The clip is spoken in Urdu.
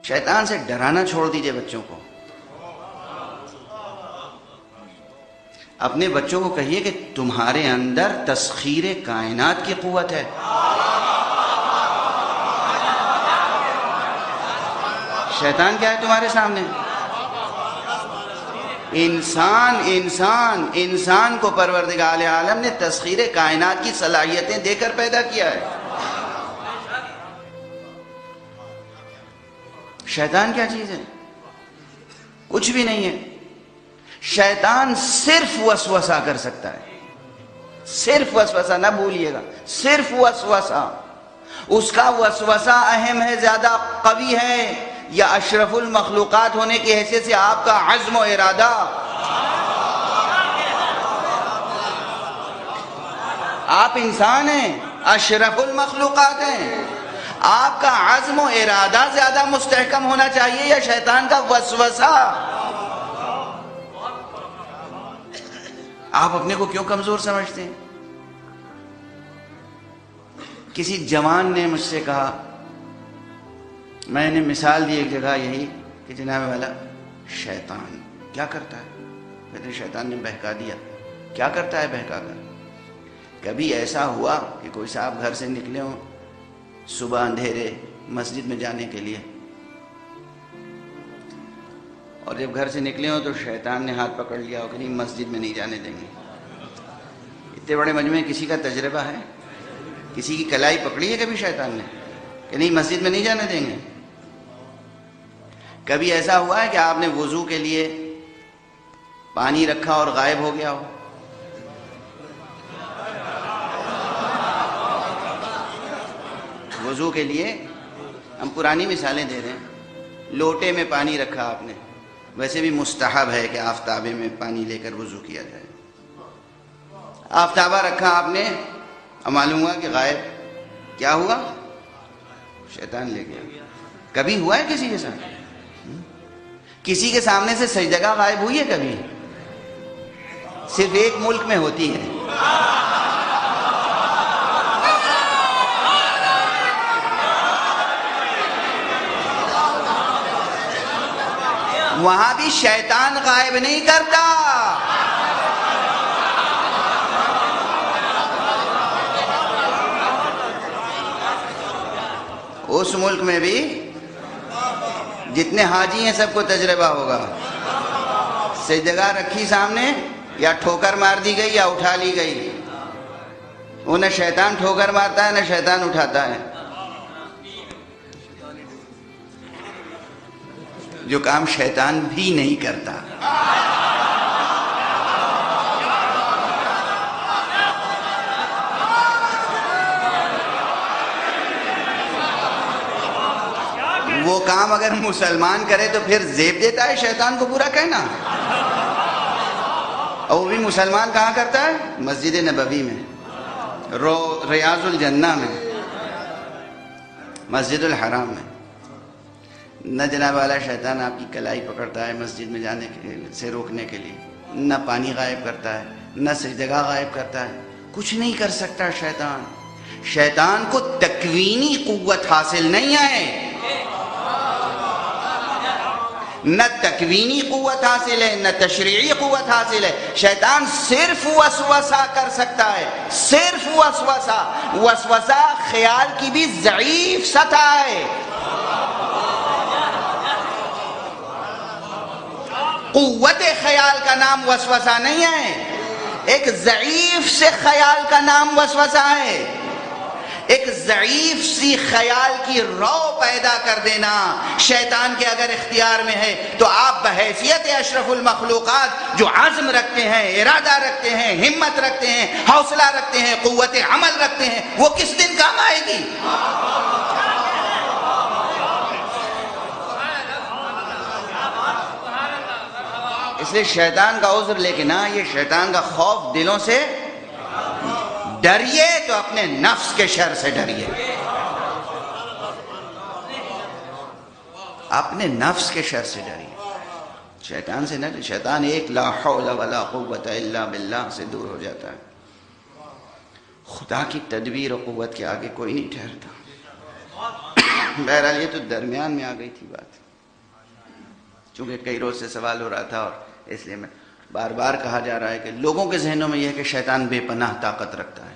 شیطان سے ڈرانا چھوڑ دیجئے بچوں کو. اپنے بچوں کو کہیے کہ تمہارے اندر تسخیر کائنات کی قوت ہے. شیطان کیا ہے تمہارے سامنے؟ انسان کو پروردگار عالم نے تسخیر کائنات کی صلاحیتیں دے کر پیدا کیا ہے. شیطان کیا چیز ہے؟ کچھ بھی نہیں ہے. شیطان صرف وسوسہ کر سکتا ہے. صرف وسوسہ، نہ بھولیے گا، صرف وسوسہ. اس کا وسوسہ اہم ہے، زیادہ قوی ہے، یا اشرف المخلوقات ہونے کی حیثیت سے آپ کا عزم و ارادہ؟ آپ انسان ہیں، اشرف المخلوقات ہیں. آپ کا عزم و ارادہ زیادہ مستحکم ہونا چاہیے یا شیطان کا وسوسہ؟ آپ اپنے کو کیوں کمزور سمجھتے ہیں؟ کسی جوان نے مجھ سے کہا، میں نے مثال دی ایک جگہ یہی کہ جناب والا شیطان کیا کرتا ہے؟ کہتے شیطان نے بہکا دیا. کیا کرتا ہے بہکا کر؟ کبھی ایسا ہوا کہ کوئی صاحب گھر سے نکلے ہوں صبح اندھیرے مسجد میں جانے کے لیے، اور جب گھر سے نکلے ہوں تو شیطان نے ہاتھ پکڑ لیا ہو کہ نہیں مسجد میں نہیں جانے دیں گے. اتنے بڑے مجمع میں کسی کا تجربہ ہے؟ کسی کی کلائی پکڑی ہے کبھی شیطان نے کہ نہیں مسجد میں نہیں جانے دیں گے؟ کبھی ایسا ہوا ہے کہ آپ نے وضو کے لیے پانی رکھا اور غائب ہو گیا ہو؟ وضو کے لیے ہم پرانی مثالیں دے رہے ہیں. لوٹے میں پانی رکھا آپ نے، ویسے بھی مستحب ہے کہ آفتابے میں پانی لے کر وضو کیا جائے. آفتابہ رکھا آپ نے، معلوم ہوا کہ غائب. کیا ہوا؟ شیطان لے گیا. کبھی ہوا ہے کسی کے ساتھ؟ کسی کے سامنے سے سجدگاہ غائب ہوئی ہے کبھی؟ صرف ایک ملک میں ہوتی ہے. وہاں بھی شیطان غائب نہیں کرتا. اس ملک میں بھی جتنے حاجی ہیں سب کو تجربہ ہوگا. سجدگاہ رکھی سامنے، یا ٹھوکر مار دی گئی یا اٹھا لی گئی. وہ نہ شیطان ٹھوکر مارتا ہے نہ شیطان اٹھاتا ہے. جو کام شیطان بھی نہیں کرتا. وہ کام اگر مسلمان کرے تو پھر زیب دیتا ہے شیطان کو برا کہنا. اور وہ بھی مسلمان کہاں کرتا ہے؟ مسجد نبوی میں، ریاض الجنہ میں، مسجد الحرام میں. نہ جناب والا شیطان آپ کی کلائی پکڑتا ہے مسجد میں جانے سے روکنے کے لیے، نہ پانی غائب کرتا ہے، نہ سجدگاہ غائب کرتا ہے. کچھ نہیں کر سکتا شیطان. شیطان کو تکوینی قوت حاصل نہیں ہے، نہ تکوینی قوت حاصل ہے نہ تشریعی قوت حاصل ہے. شیطان صرف وسوسہ کر سکتا ہے، صرف وسوسہ. وسوسہ خیال کی بھی ضعیف سطح ہے. قوت خیال کا نام وسوسہ نہیں ہے. ایک ضعیف سے خیال کا نام وسوسہ ہے. ایک ضعیف سی خیال کی رو پیدا کر دینا شیطان کے اگر اختیار میں ہے تو آپ بحیثیت اشرف المخلوقات جو عزم رکھتے ہیں، ارادہ رکھتے ہیں، ہمت رکھتے ہیں، حوصلہ رکھتے ہیں، قوت عمل رکھتے ہیں، وہ کس دن کام آئے گی؟ اس لیے شیطان کا عذر لے کے نہ، یہ شیطان کا خوف دلوں سے ڈریے تو اپنے نفس کے شر سے ڈریے. اپنے نفس کے شر سے ڈریے، شیطان سے نہ. شیطان ایک لا حول ولا قوت الا باللہ سے دور ہو جاتا ہے. خدا کی تدبیر و قوت کے آگے کوئی نہیں ٹھہرتا. بہرحال یہ تو درمیان میں آ گئی تھی بات، چونکہ کئی روز سے سوال ہو رہا تھا اور اس لیے میں بار بار کہا جا رہا ہے کہ لوگوں کے ذہنوں میں یہ ہے کہ شیطان بے پناہ طاقت رکھتا ہے.